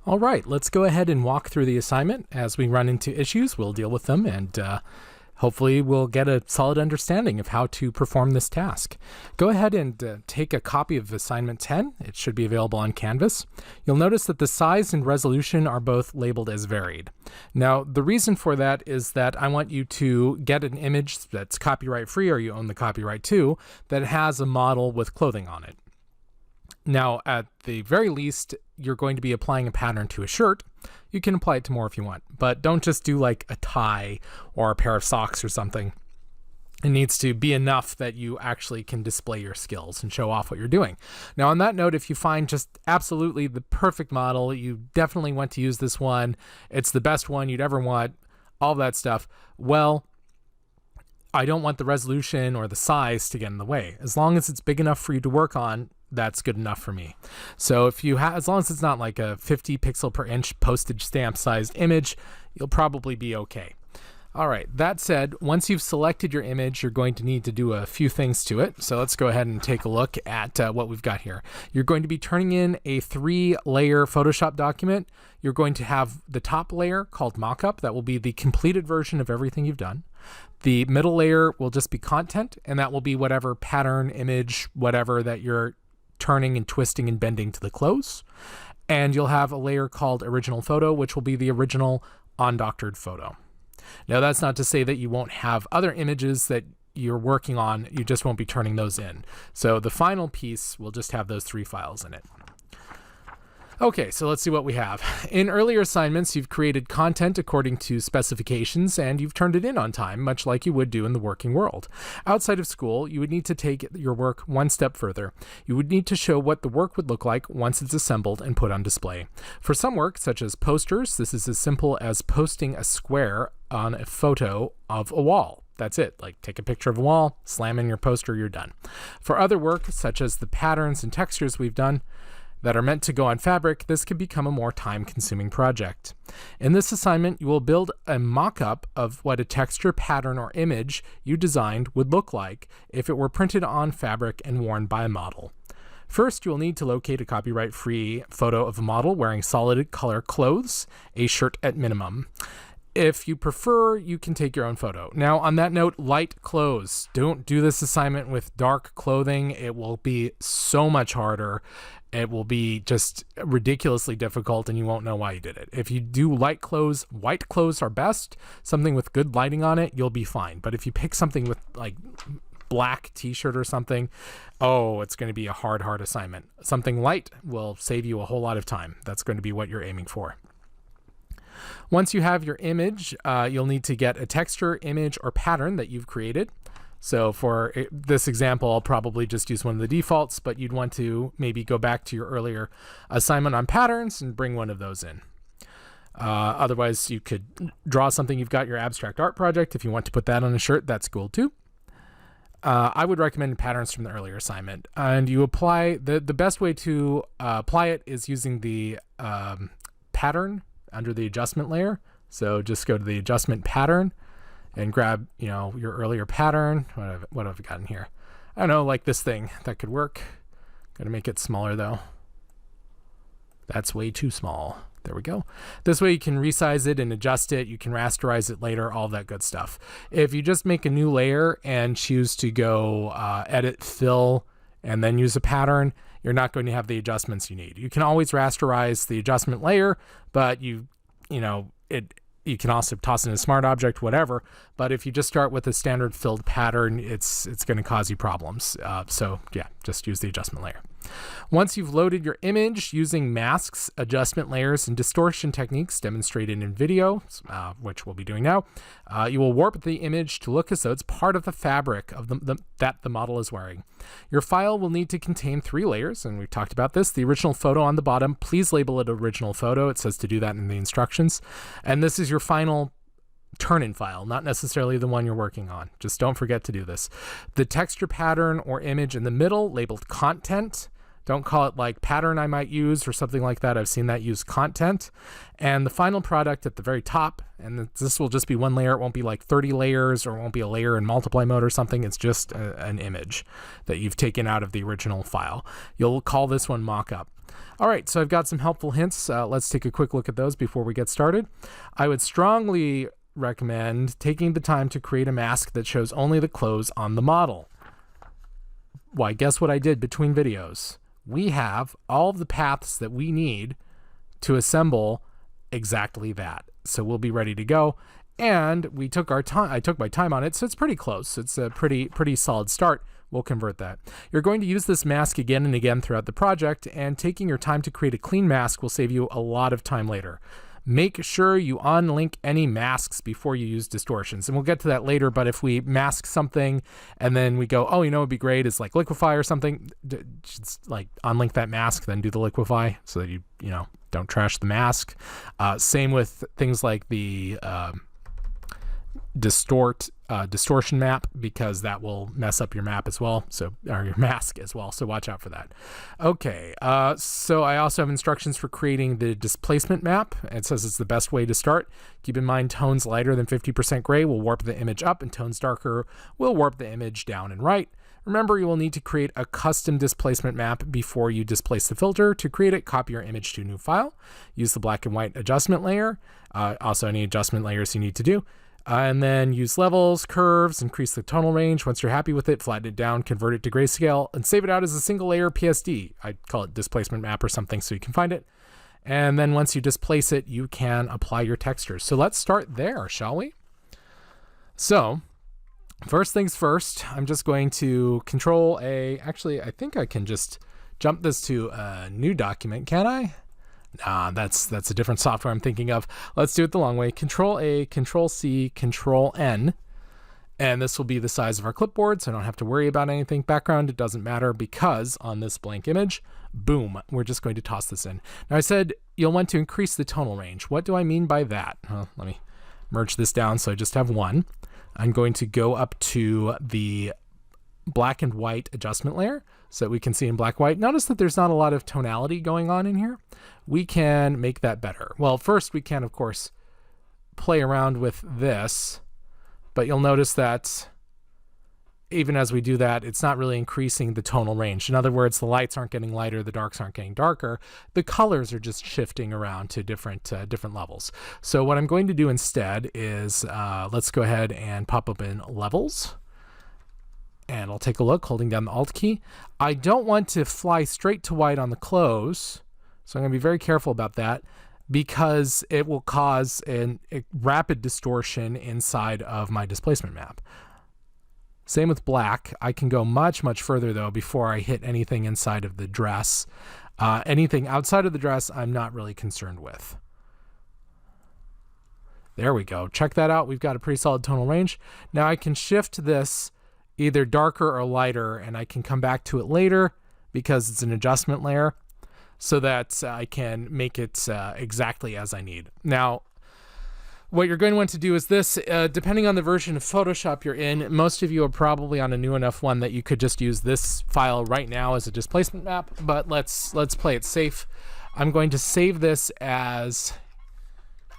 All right, let's go ahead and walk through the assignment. As we run into issues, we'll deal with them, and hopefully we'll get a solid understanding of how to perform this task. Go ahead and take a copy of assignment 10. It should be available on Canvas. You'll notice that the size and resolution are both labeled as varied. Now, the reason for that is that I want you to get an image that's copyright free, or you own the copyright to, that has a model with clothing on it. Now, at the very least, you're going to be applying a pattern to a shirt. You can apply it to more if you want, but don't just do like a tie or a pair of socks or something. It needs to be enough that you actually can display your skills and show off what you're doing. Now, on that note, if you find just absolutely the perfect model, you definitely want to use this one, it's the best one you'd ever want, all that stuff, well, I don't want the resolution or the size to get in the way. As long as it's big enough for you to work on, that's good enough for me. So if you have, as long as it's not like a 50 pixel per inch postage stamp sized image, you'll probably be okay. All right, that said, once you've selected your image, you're going to need to do a few things to it. So let's go ahead and take a look at what we've got here. You're going to be turning in a 3-layer Photoshop document. You're going to have the top layer called mockup. That will be the completed version of everything you've done. The middle layer will just be content, and that will be whatever pattern, image, whatever that you're turning and twisting and bending to the close. And you'll have a layer called original photo, which will be the original undoctored photo. Now, that's not to say that you won't have other images that you're working on, you just won't be turning those in. So the final piece will just have those 3 files in it. Okay, so let's see what we have. In earlier assignments, you've created content according to specifications, and you've turned it in on time, much like you would do in the working world. Outside of school, you would need to take your work one step further. You would need to show what the work would look like once it's assembled and put on display. For some work, such as posters, this is as simple as posting a square on a photo of a wall. That's it. Like, take a picture of a wall, slam in your poster, you're done. For other work, such as the patterns and textures we've done, that are meant to go on fabric, this can become a more time-consuming project. In this assignment, you will build a mock-up of what a texture, pattern, or image you designed would look like if it were printed on fabric and worn by a model. First, you will need to locate a copyright-free photo of a model wearing solid color clothes, a shirt at minimum. If you prefer, you can take your own photo. Now, on that note, light clothes. Don't do this assignment with dark clothing. It will be so much harder. It will be just ridiculously difficult, and you won't know why you did it. If you do light clothes, white clothes are best. Something with good lighting on it, you'll be fine. But if you pick something with like black t-shirt or something, oh, it's going to be a hard assignment. Something light will save you a whole lot of time. That's going to be what you're aiming for. Once you have your image, you'll need to get a texture, image, or pattern that you've created. So for this example, I'll probably just use one of the defaults, but you'd want to maybe go back to your earlier assignment on patterns and bring one of those in. Otherwise, you could draw something. You've got your abstract art project. If you want to put that on a shirt, that's cool too. I would recommend patterns from the earlier assignment. And you apply, the best way to apply it is using the pattern under the adjustment layer. So just go to the adjustment pattern and grab, your earlier pattern. What have I got in here? I don't know, like this thing. That could work. Gotta make it smaller though. That's way too small. There we go. This way you can resize it and adjust it. You can rasterize it later, all that good stuff. If you just make a new layer and choose to go edit, fill, and then use a pattern, you're not going to have the adjustments you need. You can always rasterize the adjustment layer, but you can also toss in a smart object, whatever. But if you just start with a standard filled pattern, it's going to cause you problems. So yeah, just use the adjustment layer. Once you've loaded your image using masks, adjustment layers, and distortion techniques demonstrated in video, which we'll be doing now, you will warp the image to look as though it's part of the fabric of that the model is wearing. Your file will need to contain 3 layers, and we've talked about this. The original photo on the bottom, please label it original photo. It says to do that in the instructions. And this is your final turn-in file, not necessarily the one you're working on. Just don't forget to do this. The texture, pattern, or image in the middle, labeled content. Don't call it like pattern I might use or something like that. I've seen that use content. And the final product at the very top, and this will just be one layer. It won't be like 30 layers, or it won't be a layer in multiply mode or something. It's just an image that you've taken out of the original file. You'll call this one mockup. All right, so I've got some helpful hints. Let's take a quick look at those before we get started. I would strongly recommend taking the time to create a mask that shows only the clothes on the model. Why, guess what I did between videos? We have all of the paths that we need to assemble exactly that. So we'll be ready to go. And we took our time. I took my time on it, so it's pretty close. It's a pretty solid start. We'll convert that. You're going to use this mask again and again throughout the project, and taking your time to create a clean mask will save you a lot of time later. Make sure you unlink any masks before you use distortions. And we'll get to that later, but if we mask something and then we go, oh, you know, it'd be great is like liquefy or something, just like unlink that mask, then do the liquefy so that you know, don't trash the mask. Same with things like the distortion map, because that will mess up your map as well, or your mask as well, so watch out for that. Okay, so I also have instructions for creating the displacement map. It says it's the best way to start. Keep in mind tones lighter than 50% gray will warp the image up, and tones darker will warp the image down and right. Remember, you will need to create a custom displacement map before you displace the filter. To create it, copy your image to a new file. Use the black and white adjustment layer, also any adjustment layers you need to do. And then use levels, curves, increase the tonal range. Once you're happy with it, flatten it down, convert it to grayscale, and save it out as a single layer PSD. I call it displacement map or something so you can find it. And then once you displace it, you can apply your textures. So let's start there, shall we? So first things first, I'm just going to control A. Actually, I think I can just jump this to a new document, can I? Nah, that's a different software I'm thinking of. Let's do it the long way. Control A, Control C, Control N. And this will be the size of our clipboard, so I don't have to worry about anything. Background, it doesn't matter, because on this blank image, boom, we're just going to toss this in. Now I said you'll want to increase the tonal range. What do I mean by that? Let me merge this down so I just have one. I'm going to go up to the black and white adjustment layer so that we can see in black and white. Notice that there's not a lot of tonality going on in here. We can make that better. Well, first we can, of course, play around with this, but you'll notice that even as we do that, it's not really increasing the tonal range. In other words, the lights aren't getting lighter, the darks aren't getting darker. The colors are just shifting around to different levels. So what I'm going to do instead is, let's go ahead and pop up in levels. And I'll take a look, holding down the Alt key. I don't want to fly straight to white on the close, so I'm going to be very careful about that, because it will cause a rapid distortion inside of my displacement map. Same with black. I can go much, much further, though, before I hit anything inside of the dress. Anything outside of the dress, I'm not really concerned with. There we go. Check that out. We've got a pretty solid tonal range. Now I can shift this either darker or lighter, and I can come back to it later because it's an adjustment layer, so that I can make it exactly as I need. Now, what you're going to want to do is this, depending on the version of Photoshop you're in, most of you are probably on a new enough one that you could just use this file right now as a displacement map, but let's play it safe. I'm going to save this as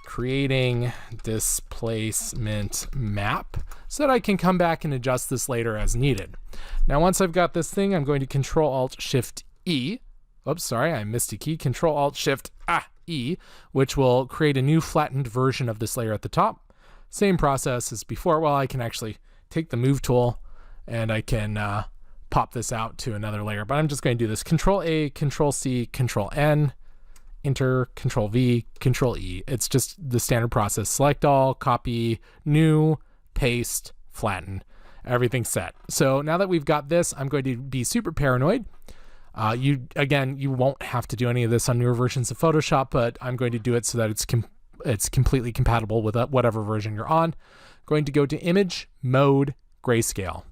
creating displacement map so that I can come back and adjust this later as needed. Now, once I've got this thing, I'm going to Control-Alt-Shift-E. Oops, sorry, I missed a key. Control-Alt-Shift-E, which will create a new flattened version of this layer at the top. Same process as before. Well, I can actually take the Move tool and I can pop this out to another layer, but I'm just going to do this. Control-A, Control-C, Control-N. Enter, Control V, Control E. It's just the standard process. Select all, copy, new, paste, flatten. Everything's set. So now that we've got this, I'm going to be super paranoid. You won't have to do any of this on newer versions of Photoshop, but I'm going to do it so that it's completely compatible with whatever version you're on. Going to go to Image, Mode, Grayscale.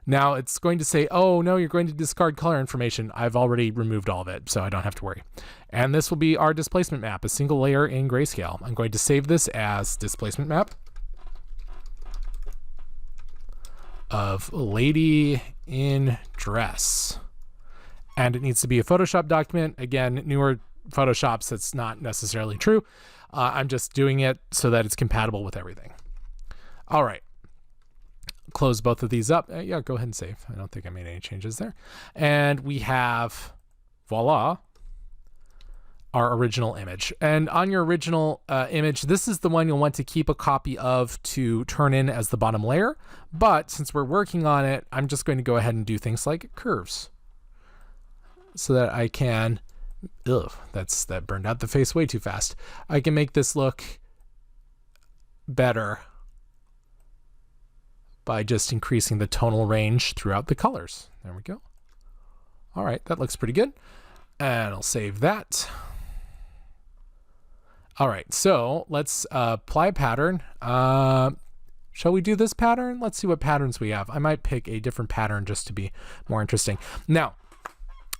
Now it's going to say, oh no, you're going to discard color information. I've already removed all of it, so I don't have to worry. And this will be our displacement map, a single layer in grayscale. I'm going to save this as displacement map of lady in dress. And it needs to be a Photoshop document. Again, newer Photoshops, that's not necessarily true. I'm just doing it so that it's compatible with everything. All right. Close both of these up. Yeah, go ahead and save. I don't think I made any changes there. And we have, voila, our original image. And on your original image, this is the one you'll want to keep a copy of to turn in as the bottom layer. But since we're working on it, I'm just going to go ahead and do things like curves so that I can, that burned out the face way too fast. I can make this look better by just increasing the tonal range throughout the colors. There we go. All right, that looks pretty good. And I'll save that. All right, so let's apply a pattern. Shall we do this pattern? Let's see what patterns we have. I might pick a different pattern just to be more interesting. Now,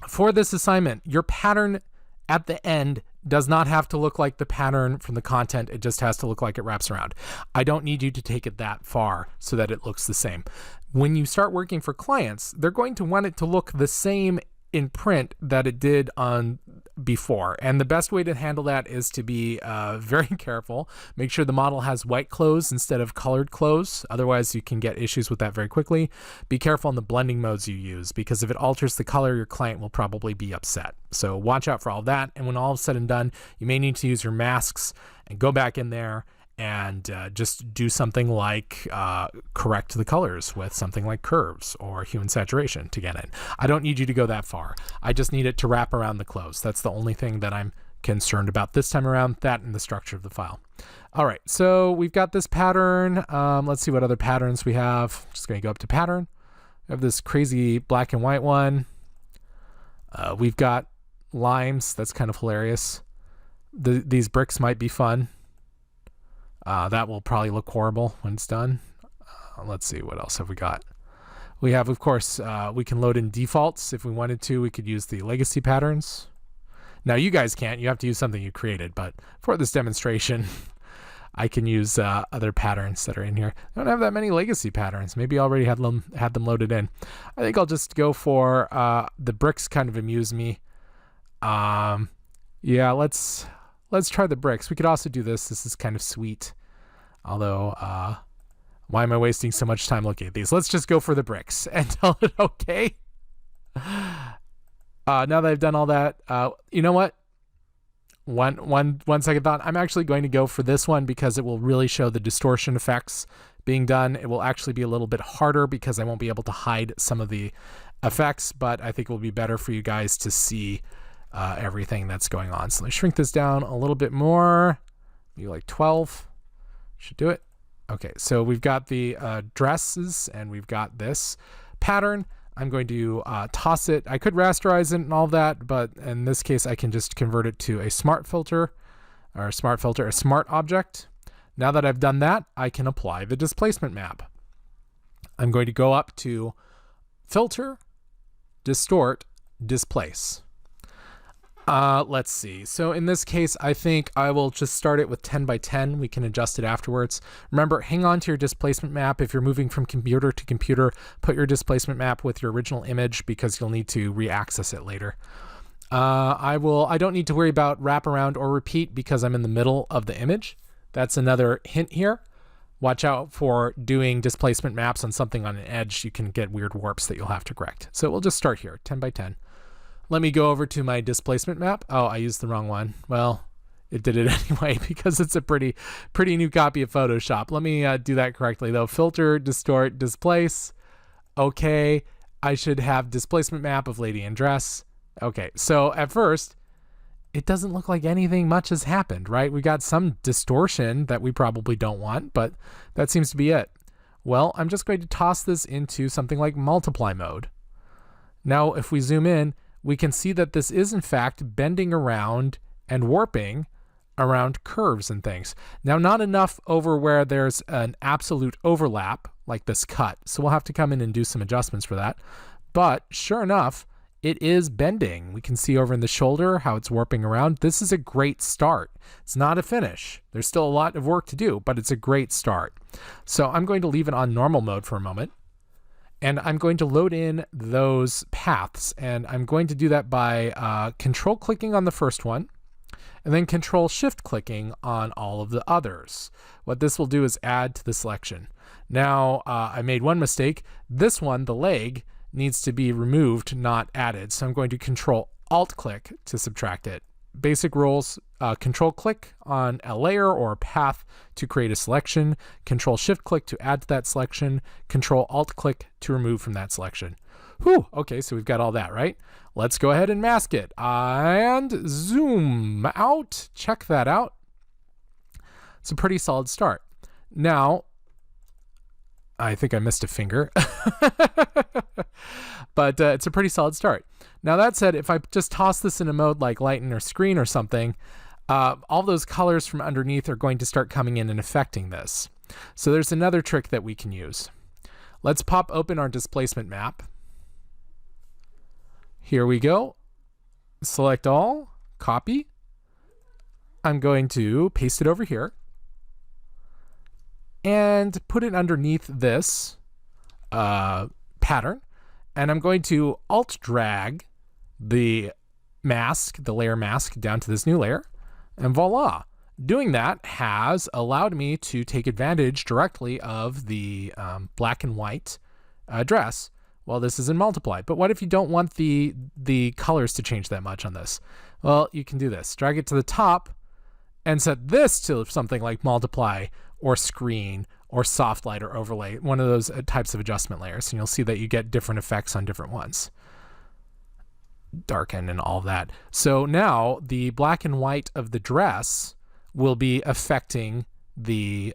for this assignment, your pattern at the end does not have to look like the pattern from the content. It just has to look like it wraps around. I don't need you to take it that far so that it looks the same. When you start working for clients, they're going to want it to look the same in print that it did on before. And the best way to handle that is to be very careful. Make sure the model has white clothes instead of colored clothes. Otherwise, you can get issues with that very quickly. Be careful on the blending modes you use, because if it alters the color, your client will probably be upset. So watch out for all that. And when all is said and done, you may need to use your masks and go back in there and just do something like correct the colors with something like curves or hue and saturation to get in. I don't need you to go that far. I just need it to wrap around the clothes. That's the only thing that I'm concerned about this time around, that and the structure of the file. All right, so we've got this pattern. Let's see what other patterns we have. Just gonna go up to pattern. We have this crazy black and white one. We've got limes. That's kind of hilarious. These bricks might be fun. That will probably look horrible when it's done. Let's see, what else have we got? We have, of course, we can load in defaults. If we wanted to, we could use the legacy patterns. Now, you guys can't. You have to use something you created. But for this demonstration, I can use other patterns that are in here. I don't have that many legacy patterns. Maybe I already had them loaded in. I think I'll just go for the bricks. Kind of amuse me. Yeah, let's try the bricks. We could also do this. This is kind of sweet. Although, why am I wasting so much time looking at these? Let's just go for the bricks and tell it okay. Now that I've done all that, you know what? One second thought. I'm actually going to go for this one because it will really show the distortion effects being done. It will actually be a little bit harder because I won't be able to hide some of the effects, but I think it will be better for you guys to see everything that's going on. So let me shrink this down a little bit more, maybe like 12. Should do it. Okay, so we've got the dresses and we've got this pattern. I'm going to toss it. I could rasterize it and all that, but in this case, I can just convert it to a smart filter, a smart object. Now that I've done that, I can apply the displacement map. I'm going to go up to Filter, Distort, Displace. Let's see. So in this case, I think I will just start it with 10 by 10. We can adjust it afterwards. Remember, hang on to your displacement map. If you're moving from computer to computer, put your displacement map with your original image because you'll need to re-access it later. I don't need to worry about wraparound or repeat because I'm in the middle of the image. That's another hint here. Watch out for doing displacement maps on something on an edge. You can get weird warps that you'll have to correct. So we'll just start here, 10 by 10. Let me go over to my displacement map. Oh, I used the wrong one. Well, it did it anyway because it's a pretty new copy of Photoshop. Let me do that correctly though. Filter, distort, displace. Okay, I should have displacement map of lady in dress. Okay, so at first, it doesn't look like anything much has happened, right? We got some distortion that we probably don't want, but that seems to be it. Well, I'm just going to toss this into something like multiply mode. Now, if we zoom in, we can see that this is in fact bending around and warping around curves and things. Now, not enough over where there's an absolute overlap like this cut. So we'll have to come in and do some adjustments for that. But sure enough, it is bending. We can see over in the shoulder how it's warping around. This is a great start. It's not a finish. There's still a lot of work to do, but it's a great start. So I'm going to leave it on normal mode for a moment. And I'm going to load in those paths. And I'm going to do that by control clicking on the first one and then control shift clicking on all of the others. What this will do is add to the selection. Now, I made one mistake. This one, the leg, needs to be removed, not added. So I'm going to control alt click to subtract it. basic rules, control click on a layer or a path to create a selection, control shift click to add to that selection, control alt click to remove from that selection. Whew, okay, so we've got all that, right? Let's go ahead and mask it and zoom out. Check that out. It's a pretty solid start. Now, I think I missed a finger, but it's a pretty solid start. Now that said, if I just toss this in a mode like lighten or screen or something, all those colors from underneath are going to start coming in and affecting this. So there's another trick that we can use. Let's pop open our displacement map. Here we go. Select all, copy. I'm going to paste it over here and put it underneath this pattern. And I'm going to alt drag the mask, the layer mask, down to this new layer. And voila. Doing that has allowed me to take advantage directly of the black and white dress while this is in multiply. But what if you don't want the colors to change that much on this? Well, you can do this. Drag it to the top and set this to something like multiply or screen or soft light or overlay, one of those types of adjustment layers. And you'll see that you get different effects on different ones. Darken and all that. So now the black and white of the dress will be affecting the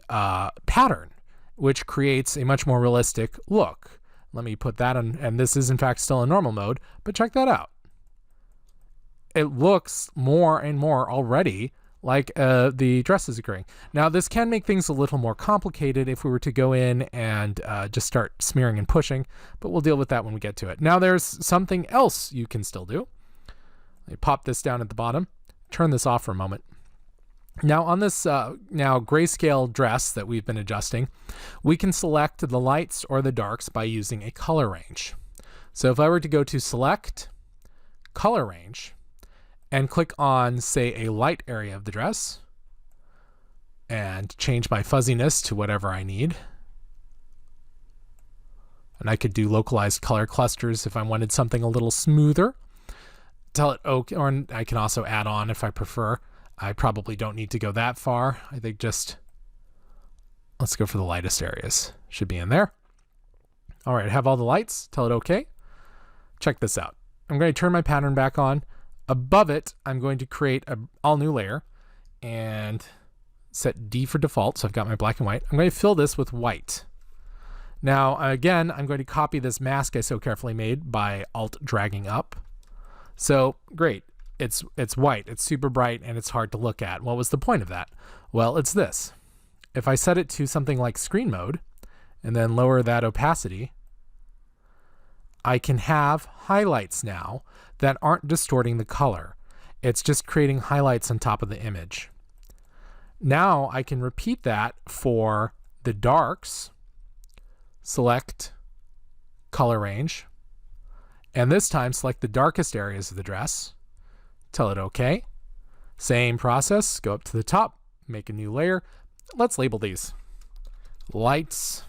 pattern, which creates a much more realistic look. Let me put that on, and this is in fact still in normal mode, but check that out. It looks more and more already like the dress is occurring. Now this can make things a little more complicated if we were to go in and just start smearing and pushing, but we'll deal with that when we get to it. Now there's something else you can still do. Let me pop this down at the bottom, turn this off for a moment. Now on this now grayscale dress that we've been adjusting, we can select the lights or the darks by using a color range. So if I were to go to select, color range, and click on, say, a light area of the dress, and change my fuzziness to whatever I need. And I could do localized color clusters if I wanted something a little smoother. Tell it okay, or I can also add on if I prefer. I probably don't need to go that far. I think just, let's go for the lightest areas. Should be in there. All right, I have all the lights. Tell it okay. Check this out. I'm going to turn my pattern back on. Above it, I'm going to create an all new layer and set D for default. So I've got my black and white. I'm going to fill this with white. Now, again, I'm going to copy this mask I so carefully made by alt dragging up. So great. It's white, it's super bright, and it's hard to look at. What was the point of that? Well, it's this. If I set it to something like screen mode and then lower that opacity, I can have highlights now that aren't distorting the color. It's just creating highlights on top of the image. Now I can repeat that for the darks, select color range, and this time select the darkest areas of the dress, tell it okay. Same process, go up to the top, make a new layer. Let's label these. Lights,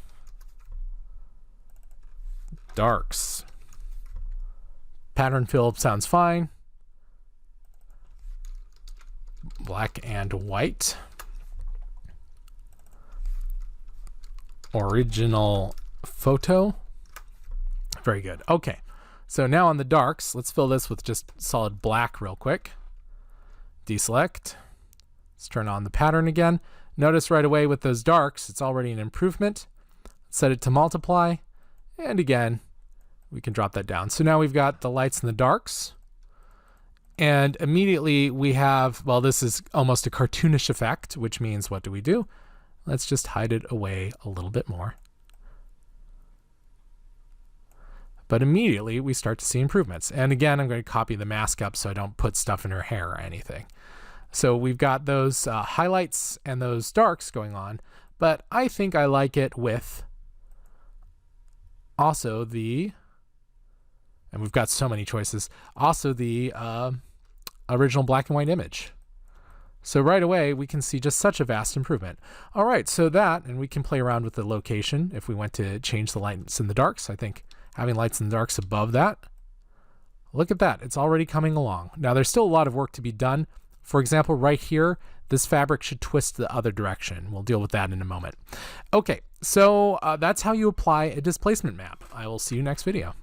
darks. Pattern fill sounds fine. Black and white. Original photo. Very good. Okay. So now on the darks, let's fill this with just solid black real quick. Deselect. Let's turn on the pattern again. Notice right away with those darks, it's already an improvement. Set it to multiply. And again, we can drop that down. So now we've got the lights and the darks. And immediately we have, well, this is almost a cartoonish effect, which means what do? Let's just hide it away a little bit more. But immediately we start to see improvements. And again, I'm going to copy the mask up so I don't put stuff in her hair or anything. So we've got those highlights and those darks going on, but I think I like it with also the, and we've got so many choices, also the original black and white image. So right away, we can see just such a vast improvement. All right, so that, and we can play around with the location if we want to change the lights and the darks. I think having lights and darks above that, look at that, it's already coming along. Now there's still a lot of work to be done. For example, right here, this fabric should twist the other direction. We'll deal with that in a moment. Okay, so that's how you apply a displacement map. I will see you next video.